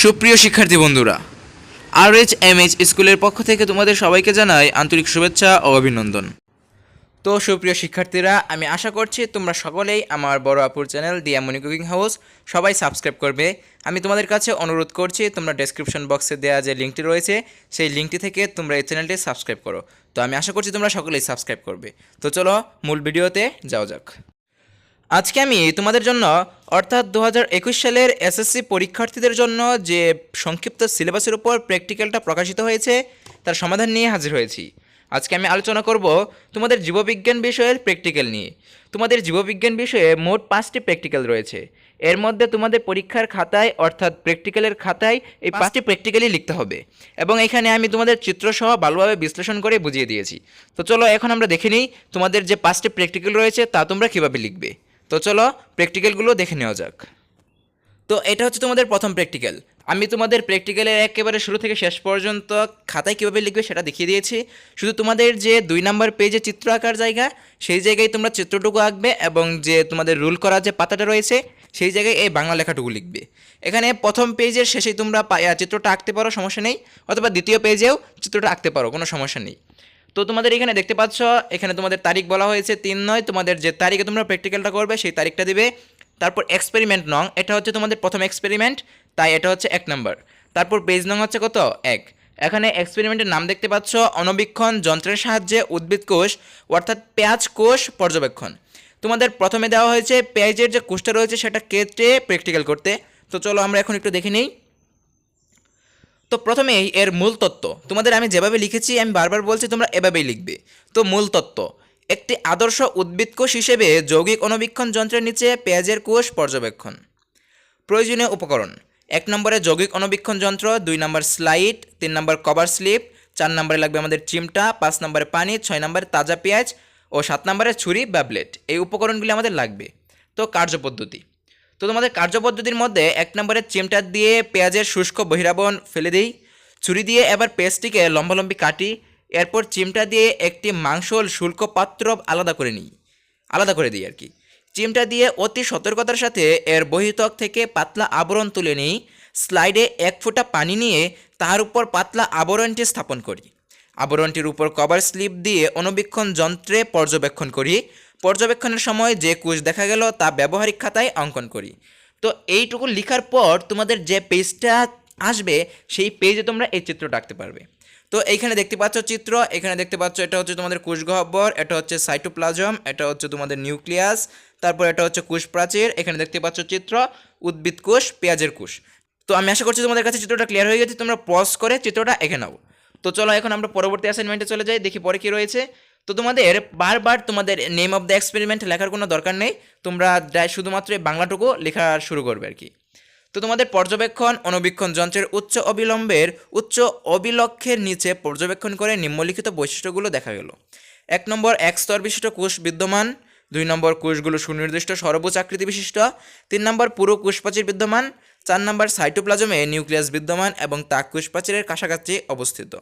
সুপ্রিয় শিক্ষার্থী বন্ধুরা, RHMS স্কুলের পক্ষ থেকে তোমাদের সবাইকে জানাই আন্তরিক শুভেচ্ছা ও অভিনন্দন। তো সুপ্রিয় শিক্ষার্থীরা, আমি আশা করছি তোমরা সকলেই আমার বড় আপুর channel the Moni cooking house সবাই সাবস্ক্রাইব করবে। আমি তোমাদের কাছে অনুরোধ করছি তোমরা ডেসক্রিপশন বক্সে দেওয়া যে লিঙ্কটি রয়েছে সেই লিঙ্কটি থেকে তোমরা এই চ্যানেলটি সাবস্ক্রাইব করো। তো আমি আশা করছি তোমরা সকলেই সাবস্ক্রাইব করবে। তো চলো মূল ভিডিওতে যাওয়া যাক। আজকে আমি তোমাদের জন্য অর্থাৎ 2021 সালের SSC পরীক্ষার্থীদের জন্য যে সংক্ষিপ্ত সিলেবাসের উপর প্র্যাকটিক্যালটা প্রকাশিত হয়েছে তার সমাধান নিয়ে হাজির হয়েছি। আজকে আমি আলোচনা করব তোমাদের জীববিজ্ঞান বিষয়ের প্র্যাকটিক্যাল নিয়ে। তোমাদের জীববিজ্ঞান বিষয়ে মোট 5টি প্র্যাকটিক্যাল রয়েছে। এর মধ্যে তোমাদের পরীক্ষার খাতায় অর্থাৎ প্র্যাকটিক্যালের খাতায় এই 5টি প্র্যাকটিক্যালই লিখতে হবে এবং এখানে আমি তোমাদের চিত্রসহ ভালোভাবে বিশ্লেষণ করে বুঝিয়ে দিয়েছি। তো চলো এখন আমরা দেখে নিই তোমাদের যে 5টি প্র্যাকটিক্যাল রয়েছে তা তোমরা কীভাবে লিখবে। তো চলো প্র্যাকটিক্যালগুলো দেখে নেওয়া যাক। তো এটা হচ্ছে তোমাদের প্রথম প্র্যাকটিক্যাল। আমি তোমাদের প্র্যাকটিক্যালের একেবারে শুরু থেকে শেষ পর্যন্ত খাতায় কীভাবে লিখবে সেটা দেখিয়ে দিয়েছি। শুধু তোমাদের যে 2 নম্বর পেজে চিত্র আঁকার জায়গা সেই জায়গায় তোমরা চিত্রটুকু আঁকবে এবং যে তোমাদের রুল করা যে পাতাটা রয়েছে সেই জায়গায় এই বাংলা লেখাটুকু লিখবে। এখানে প্রথম পেজের শেষেই তোমরা চিত্রটা আঁকতে পারো, সমস্যা নেই, অথবা দ্বিতীয় পেজেও চিত্রটা আঁকতে পারো, কোনো সমস্যা নেই। তো তোমাদের এখানে দেখতে পাচ্ছ, এখানে তোমাদের তারিখ বলা হয়েছে 3/9। তোমাদের যে তারিখে তোমরা প্র্যাকটিক্যালটা করবে সেই তারিখটা দিবে। তারপর এক্সপেরিমেন্ট নং, এটা হচ্ছে তোমাদের প্রথম এক্সপেরিমেন্ট, তাই এটা হচ্ছে 1 নম্বর। তারপর পেজ নং হচ্ছে কত 1। এখানে এক্সপেরিমেন্টের নাম দেখতে পাচ্ছ, অণুবীক্ষণ যন্ত্রের সাহায্যে উদ্ভিদ কোষ অর্থাৎ পেঁয়াজ কোষ পর্যবেক্ষণ। তোমাদের প্রথমে দেওয়া হয়েছে পেঁয়াজের যে কোষটা রয়েছে সেটা কেটে প্র্যাকটিক্যাল করতে। তো চলো আমরা এখন একটু দেখে নিই। তো প্রথমেই এর মূল তত্ত্ব তোমাদের আমি যেভাবে লিখেছি আমি বারবার বলছি তোমরা এভাবেই লিখবে। তো মূল তত্ত্ব, একটি আদর্শ উদ্ভিদ কোষ হিসেবে যৌগিক অণুবীক্ষণ যন্ত্রের নিচে পেঁয়াজের কোষ পর্যবেক্ষণ। প্রয়োজনীয় উপকরণ: 1 নম্বরে যৌগিক অণুবীক্ষণ যন্ত্র, 2 নম্বর স্লাইড, 3 নম্বর কভার স্লিপ, 4 নম্বরে লাগবে আমাদের চিমটা, 5 নম্বরে পানি, 6 নম্বরে তাজা পেঁয়াজ ও 7 নম্বরে ছুরি বা ব্লেড। এই উপকরণগুলি আমাদের লাগবে। তো কার্যপদ্ধতি, তো তোমাদের কার্যপদ্ধতির মধ্যে 1 নম্বরে চিমটা দিয়ে পেঁয়াজের শুষ্ক বহিরাবরণ ফেলে দিই, ছুরি দিয়ে এবার পেঁয়াজটিকে লম্বালম্বি কাটি, এরপর চিমটা দিয়ে একটি মাংসল শুল্ক পাত্র আলাদা করে দিই আর কি। চিমটা দিয়ে অতি সতর্কতার সাথে এর বহিঃত্বক থেকে পাতলা আবরণ তুলে নিই, স্লাইডে 1 ফোঁটা পানি নিয়ে তার উপর পাতলা আবরণটি স্থাপন করি, আবরণটির উপর কভার স্লিপ দিয়ে অণুবীক্ষণ যন্ত্রে পর্যবেক্ষণ করি, পর্যবেক্ষণের সময় যে কোষ দেখা গেল তা ব্যবহারিক খাতায় অঙ্কন করি। তো এইটুকু লেখার পর তোমাদের যে পেজটা আসবে সেই পেজে তোমরা এই চিত্রটা আঁকতে পারবে। তো এইখানে দেখতে পাচ্ছ চিত্র, এখানে দেখতে পাচ্ছ এটা হচ্ছে তোমাদের কোষ গহ্বর, এটা হচ্ছে সাইটোপ্লাজম, এটা হচ্ছে তোমাদের নিউক্লিয়াস, তারপর এটা হচ্ছে কোষ প্রাচীর, এখানে দেখতে পাচ্ছ চিত্র উদ্ভিদ কোষ, পেঁয়াজের কোষ। তো আমি আশা করছি তোমাদের কাছে চিত্রটা ক্লিয়ার হয়ে গেছে, তোমরা পজ করে চিত্রটা এঁকে নাও। তো চলো এখন আমরা পরবর্তী অ্যাসাইনমেন্টে চলে যাই, দেখি পরে কী রয়েছে। তো তোমাদের বারবার তোমাদের নেম অফ দ্য এক্সপেরিমেন্ট লেখার কোনো দরকার নেই, তোমরা শুধুমাত্র বাংলাটুকু লেখা শুরু করবে আর কি। তো তোমাদের পর্যবেক্ষণ: অণুবীক্ষণ যন্ত্রের উচ্চ অবিলক্ষের নিচে পর্যবেক্ষণ করে নিম্নলিখিত বৈশিষ্ট্যগুলো দেখা গেল। 1 নম্বর, 1 স্তর বিশিষ্ট কোষ বিদ্যমান, 2 নম্বর, কোষগুলো সুনির্দিষ্ট সর্বোচ্চ আকৃতি বিশিষ্ট, 3 নম্বর, পুরো কোষপ্রাচীর বিদ্যমান, 4 নম্বর, সাইটোপ্লাজমে নিউক্লিয়াস বিদ্যমান এবং তা কোষপ্রাচীরের কাছাকাছি অবস্থিত,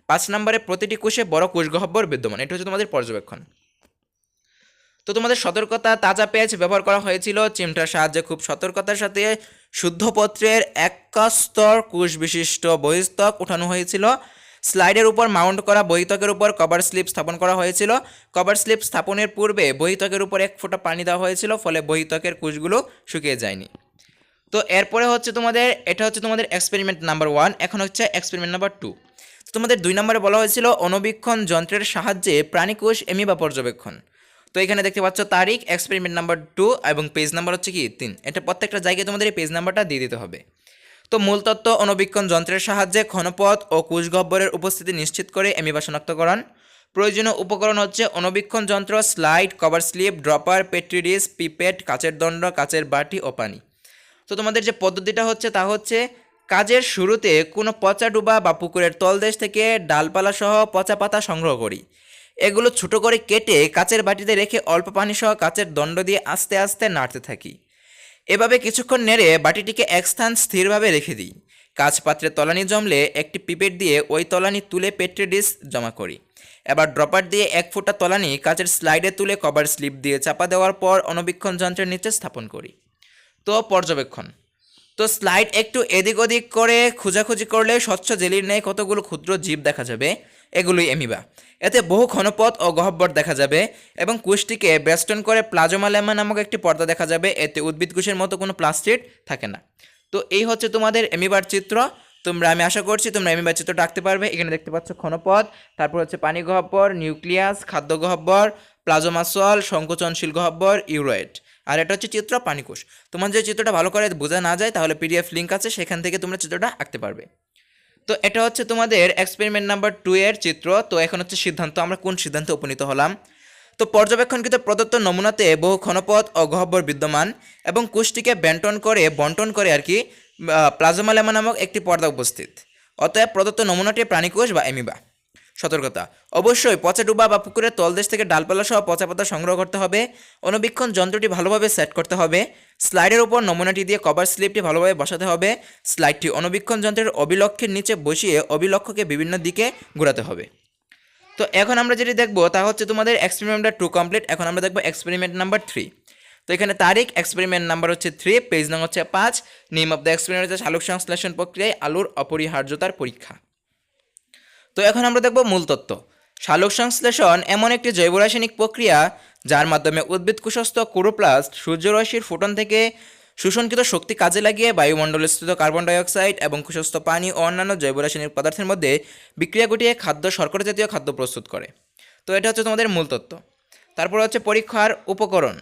5 নম্বরে, প্রতিটি কোষে বড় কোষ গহ্বর বিদ্যমান। এটা হচ্ছে তোমাদের পর্যবেক্ষণ। তো তোমাদের সতর্কতা: তাজা পেঁয়াজ ব্যবহার করা হয়েছিল, চিমটার সাহায্যে খুব সতর্কতার সাথে শুদ্ধপত্রের 1 স্তর কোষ বিশিষ্ট বহিঃত্বক উঠানো হয়েছিল, স্লাইডের উপর মাউন্ট করা বহিঃত্বকের উপর কভার স্লিপ স্থাপন করা হয়েছিল, কভার স্লিপ স্থাপনের পূর্বে বহিঃত্বকের উপর 1 ফোঁটা পানি দেওয়া হয়েছিল, ফলে বহিঃত্বকের কোষগুলো শুকিয়ে যায়নি। তো এরপরে হচ্ছে তোমাদের এটা হচ্ছে তোমাদের এক্সপেরিমেন্ট নাম্বার 1, এখন হচ্ছে এক্সপেরিমেন্ট নাম্বার 2। তোমাদের 2 নম্বরে বলা হয়েছিল অণুবীক্ষণ যন্ত্রের সাহায্যে প্রাণীকোষ এমিবা পর্যবেক্ষণ। তো এখানে দেখতে পাচ্ছ তারিখ, এক্সপেরিমেন্ট নাম্বার 2 এবং পেজ নাম্বার হচ্ছে কি 3। এটা প্রত্যেকটা জায়গায় তোমাদের এই পেজ নাম্বারটা দিয়ে দিতে হবে। তো মূল তত্ত্ব: অণুবীক্ষণ যন্ত্রের সাহায্যে ঘনপথ ও কোষ গহ্বরের উপস্থিতি নিশ্চিত করে এমিবা শনাক্তকরণ। প্রয়োজনীয় উপকরণ হচ্ছে অণুবীক্ষণ যন্ত্র, slide, cover slip, dropper, পেট্রি dish, pipette, কাচের দণ্ড, কাচের বাটি ও পানি। তো তোমাদের যে পদ্ধতিটা হচ্ছে তা হচ্ছে কাজের শুরুতে কোনো পচা ডুবা বা পুকুরের তলদেশ থেকে ডালপালা সহ পচা পাতা সংগ্রহ করি, এগুলো ছোটো করে কেটে কাচের বাটিতে রেখে অল্প পানি সহ কাচের দণ্ড দিয়ে আস্তে আস্তে নাড়তে থাকি। এভাবে কিছুক্ষণ নেড়ে বাটিটিকে এক স্থান স্থিরভাবে রেখে দিই। কাচ পাত্রে তলানি জমলে একটি পিপেট দিয়ে ওই তলানি তুলে পেট্রি ডিশ জমা করি। এবার ড্রপার দিয়ে 1 ফোঁটা তলানি কাচের স্লাইডে তুলে কভার স্লিপ দিয়ে চাপা দেওয়ার পর অণুবীক্ষণ যন্ত্রের নিচে স্থাপন করি। তো পর্যবেক্ষণ: তো স্লাইড একটু এদিক ওদিক করে খোঁজাখুঁজি করলে স্বচ্ছ জেলির ন্যায় কতগুলো ক্ষুদ্র জীব দেখা যাবে, এগুলোই অ্যামিবা। এতে বহু ঘনপথ ও গহ্বর দেখা যাবে এবং কোষটিকে বেষ্টন করে প্লাজমা লেমা নামক একটি পর্দা দেখা যাবে। এতে উদ্ভিদ কোষের মতো কোনো প্লাস্টিড থাকে না। তো এই হচ্ছে তোমাদের অ্যামিবার চিত্র। আমি আশা করছি তোমরা অ্যামিবার চিত্রটা আঁকতে পারবে। এখানে দেখতে পাচ্ছ ঘনপথ, তারপর হচ্ছে পানি গহ্বর, নিউক্লিয়াস, খাদ্য গহ্বর, প্লাজমাসল, সংকোচনশীল গহ্বর, ইউরোয়েট। আর এটা হচ্ছে চিত্র পানিকোষ। তোমার যে চিত্রটা ভালো করে বোঝা না যায় তাহলে পিডিএফ লিঙ্ক আছে, সেখান থেকে তোমরা চিত্রটা আঁকতে পারবে। তো এটা হচ্ছে তোমাদের এক্সপেরিমেন্ট নাম্বার 2 এর চিত্র। তো এখন হচ্ছে সিদ্ধান্ত, আমরা কোন সিদ্ধান্তে উপনীত হলাম। তো পর্যবেক্ষণকৃত প্রদত্ত নমুনাতে বহু ঘনপথ ও গহ্বর বিদ্যমান এবং কোষটিকে বন্টন করে আর কি প্লাজমা লেমা নামক একটি পর্দা উপস্থিত। অতএব প্রদত্ত নমুনাটি প্রাণীকোষ বা অ্যামিবা। সতর্কতা, অবশ্যই পচা ডুবা বা পুকুরের তলদেশ থেকে ডালপালা সহ পচা পাতা সংগ্রহ করতে হবে। অনুবীক্ষণ যন্ত্রটি ভালোভাবে সেট করতে হবে। স্লাইডের উপর নমুনাটি দিয়ে কভার স্লিপটি ভালোভাবে বসাতে হবে। স্লাইডটি অনুবীক্ষণ যন্ত্রের অবিলক্ষের নিচে বসিয়ে অবিলক্ষকে বিভিন্ন দিকে ঘোরাতে হবে। তো এখন আমরা যেটি দেখব তা হচ্ছে তোমাদের এক্সপেরিমেন্ট নাম্বার 2 কমপ্লিট। এখন আমরা দেখব এক্সপেরিমেন্ট নাম্বার 3। তো এখানে তারিখ, এক্সপেরিমেন্ট নাম্বার হচ্ছে 3, পেজ নং হচ্ছে 5। নেম অফ দ্য এক্সপেরিমেন্ট হচ্ছে সালোক সংশ্লেষণ প্রক্রিয়ায় আলুর অপরিহার্যতার পরীক্ষা। তো এখন আমরা দেখব মূল তত্ত্ব। সালোক সংশ্লেষণ এমন একটি জৈব রাসায়নিক প্রক্রিয়া যার মাধ্যমে উদ্ভিদ কোষস্থ ক্লোরোপ্লাস্ট সূর্যরশ্মির ফোটন থেকে শোষণকৃত শক্তি কাজে লাগিয়ে বায়ুমণ্ডলস্থিত কার্বন ডাইঅক্সাইড এবং কোষস্থ পানি ও অন্যান্য জৈব রাসায়নিক পদার্থের মধ্যে বিক্রিয়া ঘটিয়ে শর্করা জাতীয় খাদ্য প্রস্তুত করে। তো এটা হচ্ছে তোমাদের মূল তত্ত্ব। তারপর হচ্ছে পরীক্ষার উপকরণ।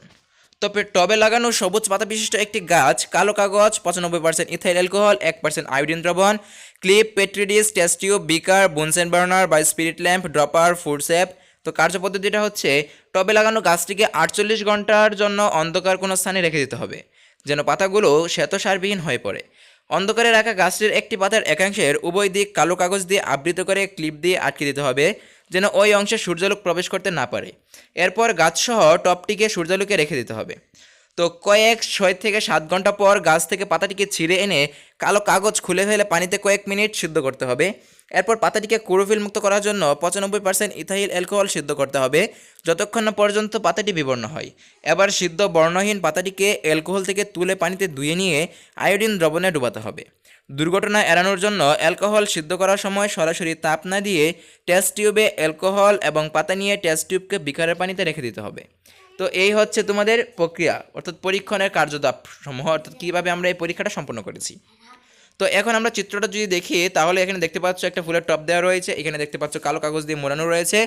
তো টবে লাগানো সবুজ পাতা বিশিষ্ট একটি গাছ, কালো কাগজ, 95% ইথাইল অ্যালকোহল, 1% আয়োডিন দ্রবণ, ক্লিপ, পেট্রি ডিশ, টেস্ট টিউব, বিকার, বুনসেন বার্নার বা spirit lamp, dropper, food sap. তো কার্যপদ্ধতিটা হচ্ছে টবে লাগানো গাছটিকে 48 ঘন্টার জন্য অন্ধকার কোনো স্থানে রেখে দিতে হবে যেন পাতাগুলো শ্বেতসারবিহীন হয়ে পড়ে। অন্ধকারে রাখা গাছটির একটি পাতার একাংশের উভয় দিক কালো কাগজ দিয়ে আবৃত করে ক্লিপ দিয়ে আটকে দিতে হবে যেন ওই অংশে সূর্যালোক প্রবেশ করতে না পারে। এরপর গাছসহ টবটিকে সূর্যালোকে রেখে দিতে হবে। তো 6 থেকে 7 ঘন্টা পর গাছ থেকে পাতাটিকে ছিঁড়ে এনে কালো কাগজ খুলে ফেলে পানিতে কয়েক মিনিট সিদ্ধ করতে হবে। এরপর পাতাটিকে ক্লোরোফিল মুক্ত করার জন্য 95% ইথাইল অ্যালকোহল সিদ্ধ করতে হবে যতক্ষণ না পর্যন্ত পাতাটি বিবর্ণ হয়। এবার সিদ্ধ বর্ণহীন পাতাটিকে অ্যালকোহল থেকে তুলে পানিতে ধুয়ে নিয়ে আয়োডিন দ্রবণে ডুবাতে হবে। দুর্ঘটনা এড়ানোর জন্য অ্যালকোহল সিদ্ধ করার সময় সরাসরি তাপ না দিয়ে টেস্ট টিউবে অ্যালকোহল এবং পাতা নিয়ে টেস্ট টিউবকে বিকারের পানিতে রেখে দিতে হবে। তো এই হচ্ছে তোমাদের প্রক্রিয়া, অর্থাৎ পরীক্ষণের কার্যধাপ সমূহ, অর্থাৎ কীভাবে আমরা এই পরীক্ষাটা সম্পন্ন করেছি। তো এখন আমরা চিত্রটা যদি দেখি তাহলে এখানে দেখতে পাচ্ছ একটা ফুলের টব দেওয়া রয়েছে, এখানে দেখতে পাচ্ছ কালো কাগজ দিয়ে মোড়ানো রয়েছে।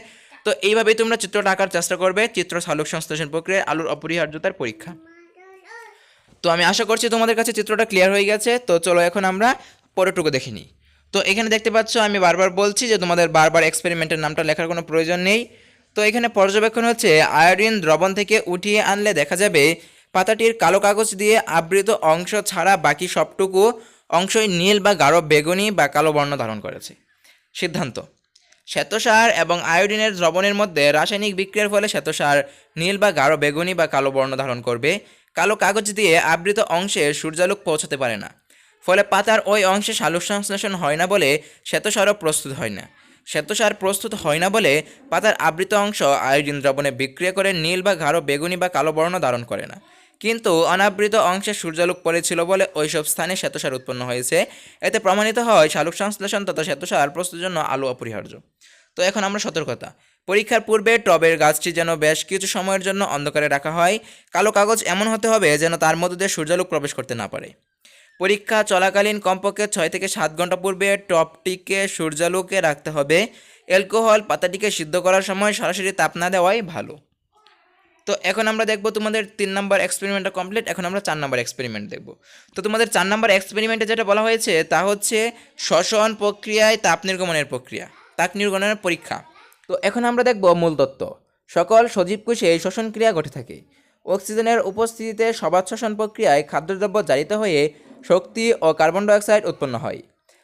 তো এইভাবেই তোমরা চিত্রটা আঁকার চেষ্টা করবে। চিত্র সালোক সংশ্লেষণ প্রক্রিয়ায় আলুর অপরিহার্যতার পরীক্ষা। তো আমি আশা করছি তোমাদের কাছে চিত্রটা ক্লিয়ার হয়ে গেছে। তো চলো এখন আমরা পরেরটুকু দেখে নিই। তো এখানে দেখতে পাচ্ছ আমি বারবার বলছি যে তোমাদের বারবার এক্সপেরিমেন্টের নামটা লেখার কোনো প্রয়োজন নেই। তো এখানে পর্যবেক্ষণ হচ্ছে আয়োডিন দ্রবণ থেকে উঠিয়ে আনলে দেখা যাবে পাতাটির কালো কাগজ দিয়ে আবৃত অংশ ছাড়া বাকি সবটুকু অংশই নীল বা গাঢ় বেগুনি বা কালো বর্ণ ধারণ করেছে। সিদ্ধান্ত, শ্বেতসার এবং আয়োডিনের দ্রবণের মধ্যে রাসায়নিক বিক্রিয়ার ফলে শ্বেতসার নীল বা গাঢ় বেগুনি বা কালো বর্ণ ধারণ করবে। কালো কাগজ দিয়ে আবৃত অংশে সূর্যালোক পৌঁছাতে পারে না, ফলে পাতার ওই অংশে সালোক সংশ্লেষণ হয় না বলে শ্বেতসারও প্রস্তুত হয় না। শ্বেতসার প্রস্তুত হয় না বলে পাতার আবৃত অংশ আয়োডিন দ্রবণে বিক্রিয়া করে নীল বা গাঢ় বেগুনি বা কালো বর্ণ ধারণ করে না। কিন্তু অনাবৃত অংশে সূর্যালোক পড়েছিল বলে ওইসব স্থানে শ্বেতসার উৎপন্ন হয়েছে। এতে প্রমাণিত হয় সালোক সংশ্লেষণ তথা শ্বেতসার প্রস্তুতের জন্য আলো অপরিহার্য। তো এখন আমরা সতর্কতা। পরীক্ষার পূর্বে টবের গাছটি যেন বেশ কিছু সময়ের জন্য অন্ধকারে রাখা হয়। কালো কাগজ এমন হতে হবে যেন তার মধ্যে দিয়ে সূর্যালোক প্রবেশ করতে না পারে। পরীক্ষা চলাকালীন কমপক্ষে 6 থেকে 7 ঘন্টা পূর্বে টবটিকে সূর্যালোকে রাখতে হবে। অ্যালকোহল পাতাটিকে সিদ্ধ করার সময় সরাসরি তাপ না দেওয়াই ভালো। তো এখন আমরা দেখব তোমাদের 3 নম্বর এক্সপেরিমেন্টটা কমপ্লিট। এখন আমরা 4 নম্বর এক্সপেরিমেন্ট দেখব। তো তোমাদের 4 নম্বর এক্সপেরিমেন্টে যেটা বলা হয়েছে তা হচ্ছে শ্বসন প্রক্রিয়ায় তাপ নির্গমনের পরীক্ষা। তো এখন আমরা দেখব মূল তত্ত্ব। সকল সজীব কোষে শ্বসন ক্রিয়া ঘটে থাকে। অক্সিজেনের উপস্থিতিতে সবাত শ্বসন প্রক্রিয়ায় খাদ্যদ্রব্য জারিত হয়ে শক্তি ও কার্বন ডাইঅক্সাইড উৎপন্ন হয়।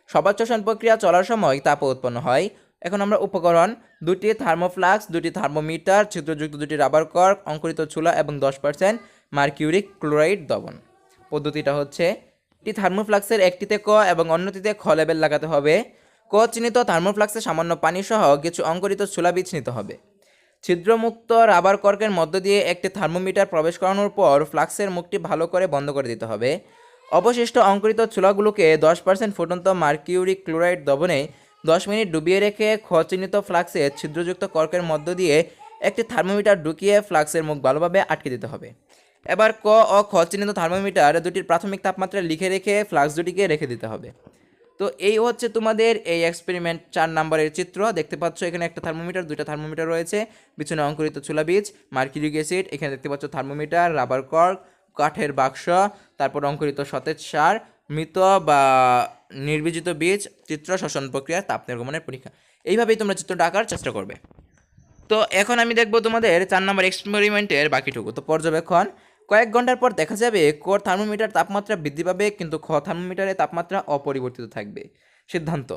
সবাত শ্বসন প্রক্রিয়া চলার সময় তাপও উৎপন্ন হয়। এখন আমরা উপকরণ: 2টি থার্মোফ্লাক্স, 2টি থার্মোমিটার, ছিদ্রযুক্ত 2টি রাবার কর্ক, অঙ্কুরিত চুলা এবং 10% মার্কিউরিক ক্লোরাইড দ্রবণ। পদ্ধতিটা হচ্ছে একটি থার্মোফ্লাক্সের একটিতে ক এবং অন্যটিতে খ লেবেল লাগাতে হবে। ক চিহ্নিত থার্মোফ্লাক্সে সামান্য পানি সহ কিছু অঙ্কুরিত চুলা বীজ নিতে হবে। ছিদ্রমুক্ত রাবার কর্কের মধ্য দিয়ে একটি থার্মোমিটার প্রবেশ করানোর পর ফ্লাক্সের মুখটি ভালো করে বন্ধ করে দিতে হবে। অবশিষ্ট অঙ্কুরিত ছোলাগুলোকে 10% ফুটন্ত মার্কিউরিক ক্লোরাইড দ্রবণে 10 মিনিট ডুবিয়ে রেখে চিহ্নিত ফ্লাক্সে ছিদ্রযুক্ত কর্কের মধ্য দিয়ে একটি থার্মোমিটার ঢুকিয়ে ফ্লাক্সের মুখ ভালোভাবে আটকে দিতে হবে। এবার ক ও খ চিহ্নিত থার্মোমিটার দুটির প্রাথমিক তাপমাত্রা লিখে রেখে ফ্লাক্স দুটিকে রেখে দিতে হবে। তো এই হচ্ছে তোমাদের এই এক্সপেরিমেন্ট 4 নম্বরের চিত্র। দেখতে পাচ্ছ এখানে একটা থার্মোমিটার, দুইটা থার্মোমিটার রয়েছে, পিছনে অঙ্কুরিত ছোলা বীজ, মার্কিউরিক অ্যাসিড, এখানে দেখতে পাচ্ছ থার্মোমিটার, রাবার কর্ক, কাঠের বাক্স, তারপর অঙ্কুরিত সতেজ সার, মৃত বা নির্বীজিত বীজ, চিত্র শ্বসন প্রক্রিয়া, তাপ নির্গমনের পরীক্ষা। এইভাবেই তোমরা চিত্রটা আঁকার চেষ্টা করবে। তো এখন আমি দেখব তোমাদের 4 নম্বর এক্সপেরিমেন্টের বাকিটুকু। তো পর্যবেক্ষণ, কয়েক ঘন্টার পর দেখা যাবে ক থার্মোমিটার তাপমাত্রা বৃদ্ধি পাবে কিন্তু খ থার্মোমিটারের তাপমাত্রা অপরিবর্তিত থাকবে। সিদ্ধান্ত,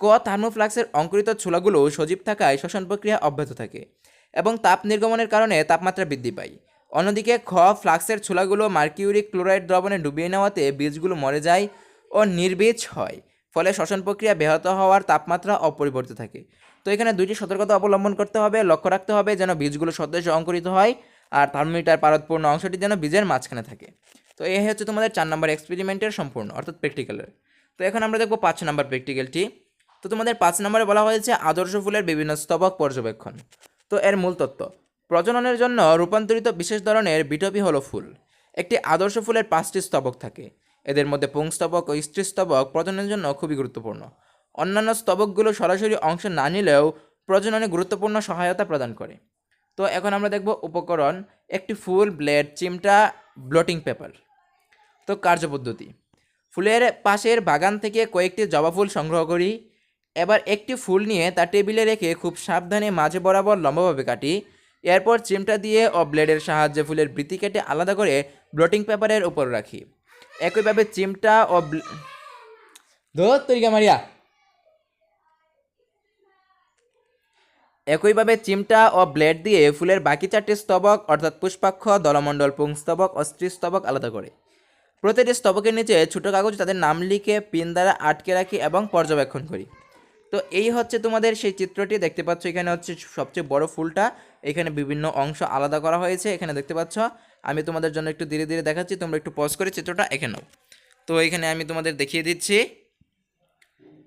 ক থার্মোফ্লাক্সের অঙ্কুরিত ছোলাগুলো সজীব থাকায় শ্বসন প্রক্রিয়া অব্যাহত থাকে এবং তাপ নির্গমনের কারণে তাপমাত্রা বৃদ্ধি পায়। অন্যদিকে খ ফ্লাক্সের ছোলাগুলো মার্কিউরিক ক্লোরাইড দ্রবণে ডুবিয়ে নেওয়াতে বীজগুলো মরে যায় ও নির্বীজ হয়, ফলে শ্বসন প্রক্রিয়া ব্যাহত হওয়ার তাপমাত্রা অপরিবর্তিত থাকে। তো এখানে দুইটি সতর্কতা অবলম্বন করতে হবে, লক্ষ্য রাখতে হবে যেন বীজগুলো সদৃশ অঙ্কুরিত হয় আর থার্মোমিটার পারদপূর্ণ অংশটি যেন বীজের মাঝখানে থাকে। তো এই হচ্ছে তোমাদের 4 নম্বর এক্সপেরিমেন্টের সম্পূর্ণ অর্থাৎ প্র্যাকটিক্যালের। তো এখন আমরা দেখব 5 নম্বর প্র্যাকটিক্যালটি। তো তোমাদের 5 নম্বরে বলা হয়েছে আদর্শ ফুলের বিভিন্ন স্তবক পর্যবেক্ষণ। তো এর মূল তত্ত্ব, প্রজননের জন্য রূপান্তরিত বিশেষ ধরনের বিটপি হলো ফুল। একটি আদর্শ ফুলের 5টি স্তবক থাকে, এদের মধ্যে পুংস্তবক ও স্ত্রীস্তবক প্রজননের জন্য খুবই গুরুত্বপূর্ণ। অন্যান্য স্তবকগুলো সরাসরি অংশ না নিলেও প্রজননে গুরুত্বপূর্ণ সহায়তা প্রদান করে। তো এখন আমরা দেখব উপকরণ, একটি ফুল, ব্লেড, চিমটা, ব্লটিং পেপার। তো কার্যপদ্ধতি, ফুলের পাশের বাগান থেকে কয়েকটি জবা ফুল সংগ্রহ করি। এবার একটি ফুল নিয়ে তা টেবিলে রেখে খুব সাবধানে মাঝে বরাবর লম্বাভাবে কাটি। এরপর চিমটা দিয়ে ও ব্লেডের সাহায্যে ফুলের বৃতি কেটে আলাদা করে ব্লটিং পেপারের উপর রাখি। একইভাবে চিমটা ও ব্লেড দিয়ে ফুলের বাকি 4টি স্তবক অর্থাৎ পুষ্পাক্ষ, দলমণ্ডল, পুংস্তবক ও স্ত্রীস্তবক আলাদা করে প্রতিটি স্তবকের নিচে ছোটো কাগজ তাদের নাম লিখে পিন দ্বারা আটকে রাখি এবং পর্যবেক্ষণ করি। তো এই হচ্ছে তোমাদের সেই চিত্রটি। দেখতে পাচ্ছ এখানে হচ্ছে সবচেয়ে বড় ফুলটা, এখানে বিভিন্ন অংশ আলাদা করা হয়েছে, এখানে দেখতে পাচ্ছ। আমি তোমাদের জন্য একটু ধীরে ধীরে দেখাচ্ছি, তোমরা একটু পজ করে চিত্রটা এঁকে নাও। তো এখানে আমি তোমাদের দেখিয়ে দিচ্ছি।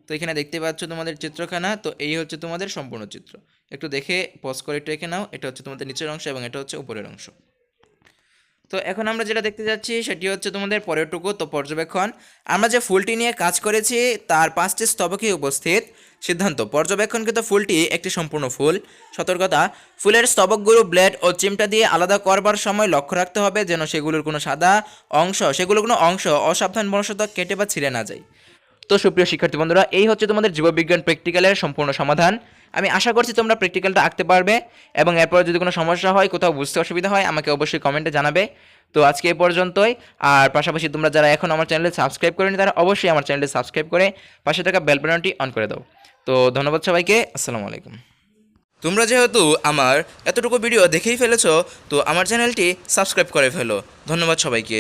তো এখানে দেখতে পাচ্ছ তোমাদের চিত্রখানা। তো এই হচ্ছে তোমাদের সম্পূর্ণ চিত্র, একটু দেখে পজ করে একটু এঁকে নাও। এটা হচ্ছে তোমাদের নিচের অংশ এবং এটা হচ্ছে উপরের অংশ। তো এখন আমরা যেটা দেখতে যাচ্ছি সেটি হচ্ছে তোমাদের পরেরটুকু। তো পর্যবেক্ষণ, আমরা যে ফুলটি নিয়ে কাজ করেছি তার 5টি স্তবকই উপস্থিত। সিদ্ধান্ত, পর্যবেক্ষণকৃত ফুলটি একটি সম্পূর্ণ ফুল। সতর্কতা, ফুলের স্তবকগুলো ব্লেড ও চিমটা দিয়ে আলাদা করবার সময় লক্ষ্য রাখতে হবে যেন সেগুলোর কোনো অংশ অসাবধানবশত কেটে বা ছিঁড়ে না যায়। তো সুপ্রিয় শিক্ষার্থী বন্ধুরা, এই হচ্ছে তোমাদের জীববিজ্ঞান প্র্যাকটিক্যালের সম্পূর্ণ সমাধান। আমি আশা করছি তোমরা প্র্যাকটিক্যালটা আঁকতে পারবে এবং এরপর যদি কোনো সমস্যা হয়, কোথাও বুঝতে অসুবিধা হয়, আমাকে অবশ্যই কমেন্টে জানাবে। তো আজকে এই পর্যন্তই। আর পাশাপাশি তোমরা যারা এখন আমার চ্যানেলে সাবস্ক্রাইব করেনি তারা অবশ্যই আমার চ্যানেলটি সাবস্ক্রাইব করে পাশে থাকা বেল বাটনটি অন করে দাও। তো ধন্যবাদ সবাইকে, আসসালামু আলাইকুম। তোমরা যেহেতু আমার এতটুকু ভিডিও দেখেই ফেলেছো, তো আমার চ্যানেলটি সাবস্ক্রাইব করে ফেলো। ধন্যবাদ সবাইকে।